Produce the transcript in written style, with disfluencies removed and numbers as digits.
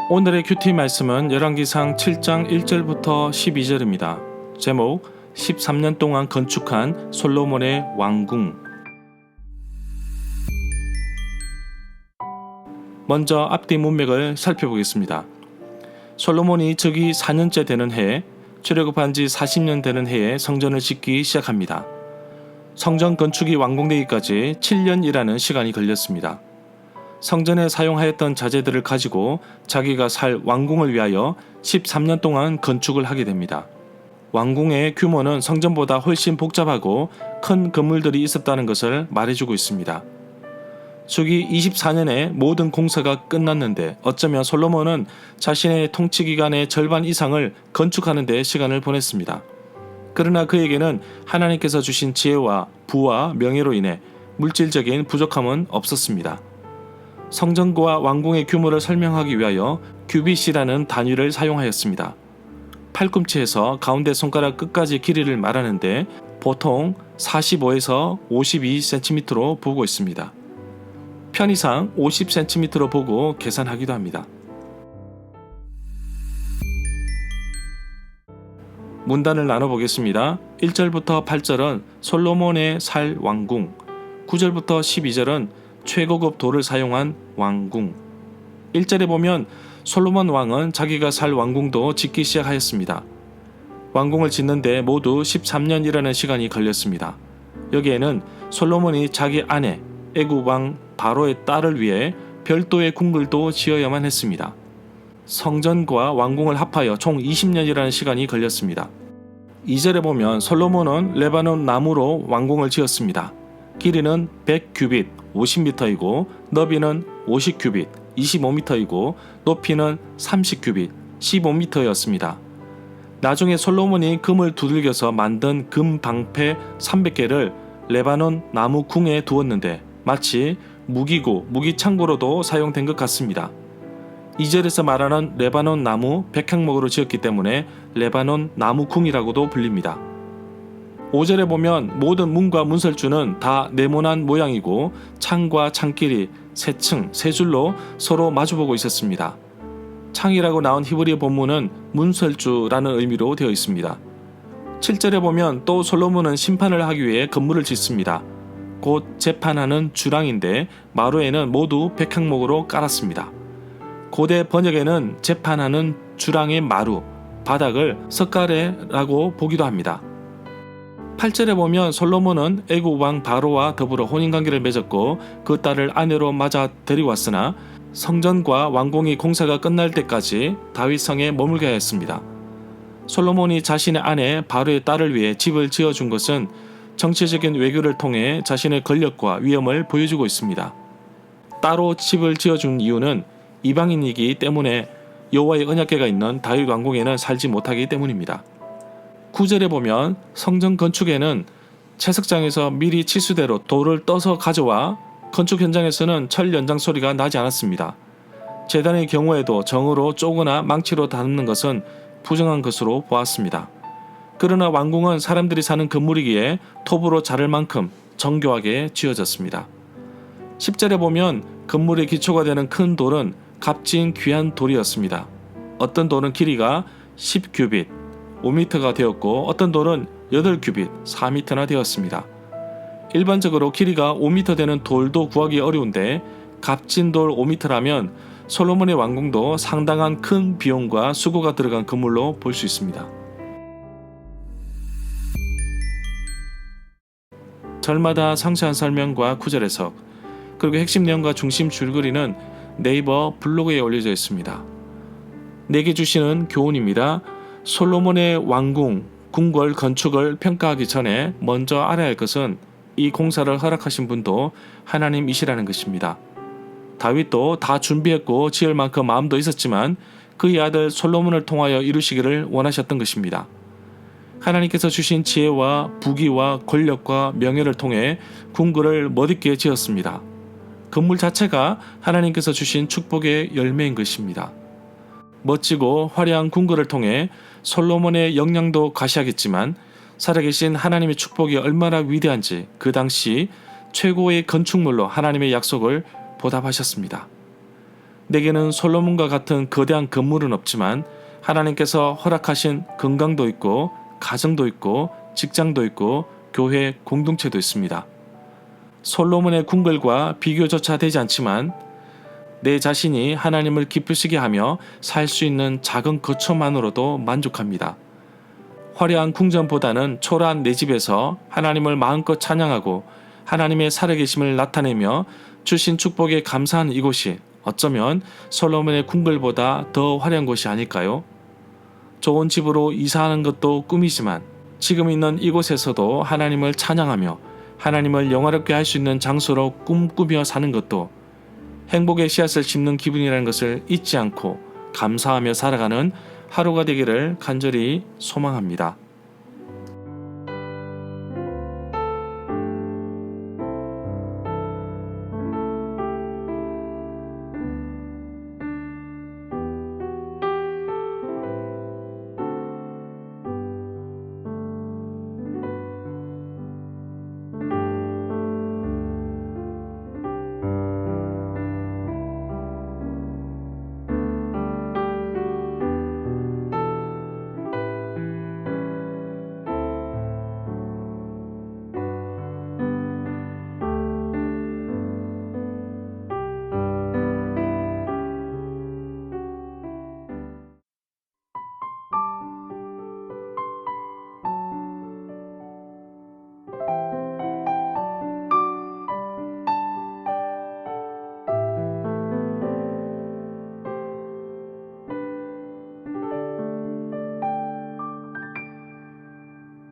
오늘의 큐티 말씀은 열왕기상 7장 1절부터 12절입니다. 제목 13년 동안 건축한 솔로몬의 왕궁. 먼저 앞뒤 문맥을 살펴보겠습니다. 솔로몬이 즉위 4년째 되는 해에 출애굽한 지 40년 되는 해에 성전을 짓기 시작합니다. 성전 건축이 완공되기까지 7년이라는 시간이 걸렸습니다. 성전에 사용하였던 자재들을 가지고 자기가 살 왕궁을 위하여 13년 동안 건축을 하게 됩니다. 왕궁의 규모는 성전보다 훨씬 복잡하고 큰 건물들이 있었다는 것을 말해주고 있습니다. 즉위 24년에 모든 공사가 끝났는데 어쩌면 솔로몬은 자신의 통치 기간의 절반 이상을 건축하는 데 시간을 보냈습니다. 그러나 그에게는 하나님께서 주신 지혜와 부와 명예로 인해 물질적인 부족함은 없었습니다. 성전과 왕궁의 규모를 설명하기 위하여 규빗이라는 단위를 사용하였습니다. 팔꿈치에서 가운데 손가락 끝까지 길이를 말하는데 보통 45에서 52cm로 보고 있습니다. 편의상 50cm로 보고 계산하기도 합니다. 문단을 나눠보겠습니다. 1절부터 8절은 솔로몬의 살 왕궁, 9절부터 12절은 최고급 돌을 사용한 왕궁. 1절에 보면 솔로몬 왕은 자기가 살 왕궁도 짓기 시작하였습니다. 왕궁을 짓는데 모두 13년이라는 시간이 걸렸습니다. 여기에는 솔로몬이 자기 아내 애굽 왕 바로의 딸을 위해 별도의 궁궐도 지어야만 했습니다. 성전과 왕궁을 합하여 총 20년이라는 시간이 걸렸습니다. 2절에 보면 솔로몬은 레바논 나무로 왕궁을 지었습니다. 길이는 100규빗 50m이고 너비는 50규빗 25m이고 높이는 30규빗 15m였습니다. 나중에 솔로몬이 금을 두들겨서 만든 금 방패 300개를 레바논 나무 궁에 두었는데 마치 무기고 무기창고로도 사용된 것 같습니다. 2절에서 말하는 레바논 나무 100항목으로 지었기 때문에 레바논 나무 궁이라고도 불립니다. 5절에 보면 모든 문과 문설주는 다 네모난 모양이고 창과 창길이 세 층, 세 줄로 서로 마주보고 있었습니다. 창이라고 나온 히브리 본문은 문설주라는 의미로 되어 있습니다. 7절에 보면 또 솔로몬은 심판을 하기 위해 건물을 짓습니다. 곧 재판하는 주랑인데 마루에는 모두 100항목으로 깔았습니다. 고대 번역에는 재판하는 주랑의 마루, 바닥을 석가래라고 보기도 합니다. 8절에 보면 솔로몬은 애굽 왕 바로와 더불어 혼인관계를 맺었고 그 딸을 아내로 맞아 데려왔으나 성전과 왕궁이 공사가 끝날 때까지 다윗성에 머물게 하였습니다. 솔로몬이 자신의 아내 바로의 딸을 위해 집을 지어준 것은 정치적인 외교를 통해 자신의 권력과 위엄을 보여주고 있습니다. 따로 집을 지어준 이유는 이방인이기 때문에 여호와의 언약궤가 있는 다윗 왕궁에는 살지 못하기 때문입니다. 9절에 보면 성전 건축에는 채석장에서 미리 치수대로 돌을 떠서 가져와 건축 현장에서는 철 연장 소리가 나지 않았습니다. 제단의 경우에도 정으로 쪼거나 망치로 다듬는 것은 부정한 것으로 보았습니다. 그러나 왕궁은 사람들이 사는 건물이기에 톱으로 자를 만큼 정교하게 지어졌습니다. 10절에 보면 건물의 기초가 되는 큰 돌은 값진 귀한 돌이었습니다. 어떤 돌은 길이가 10규빗 5m가 되었고 어떤 돌은 8규빗 4m나 되었습니다. 일반적으로 길이가 5m 되는 돌도 구하기 어려운데 값진 돌 5m라면 솔로몬의 왕궁도 상당한 큰 비용과 수고가 들어간 건물로 볼 수 있습니다. 절마다 상세한 설명과 구절 해석, 그리고 핵심 내용과 중심 줄거리는 네이버 블로그에 올려져 있습니다. 내게 주시는 교훈입니다. 솔로몬의 왕궁, 궁궐 건축을 평가하기 전에 먼저 알아야 할 것은 이 공사를 허락하신 분도 하나님이시라는 것입니다. 다윗도 다 준비했고 지을 만큼 마음도 있었지만 그의 아들 솔로몬을 통하여 이루시기를 원하셨던 것입니다. 하나님께서 주신 지혜와 부귀와 권력과 명예를 통해 궁궐을 멋있게 지었습니다. 건물 자체가 하나님께서 주신 축복의 열매인 것입니다. 멋지고 화려한 궁궐을 통해 솔로몬의 역량도 과시하겠지만 살아계신 하나님의 축복이 얼마나 위대한지 그 당시 최고의 건축물로 하나님의 약속을 보답하셨습니다. 내게는 솔로몬과 같은 거대한 건물은 없지만 하나님께서 허락하신 건강도 있고 가정도 있고 직장도 있고 교회 공동체도 있습니다. 솔로몬의 궁궐과 비교조차 되지 않지만 내 자신이 하나님을 기쁘시게 하며 살 수 있는 작은 거처만으로도 만족합니다. 화려한 궁전보다는 초라한 내 집에서 하나님을 마음껏 찬양하고 하나님의 살아계심을 나타내며 주신 축복에 감사한 이곳이 어쩌면 솔로몬의 궁궐보다 더 화려한 곳이 아닐까요? 좋은 집으로 이사하는 것도 꿈이지만 지금 있는 이곳에서도 하나님을 찬양하며 하나님을 영화롭게 할 수 있는 장소로 꿈꾸며 사는 것도 행복의 씨앗을 심는 기분이라는 것을 잊지 않고 감사하며 살아가는 하루가 되기를 간절히 소망합니다.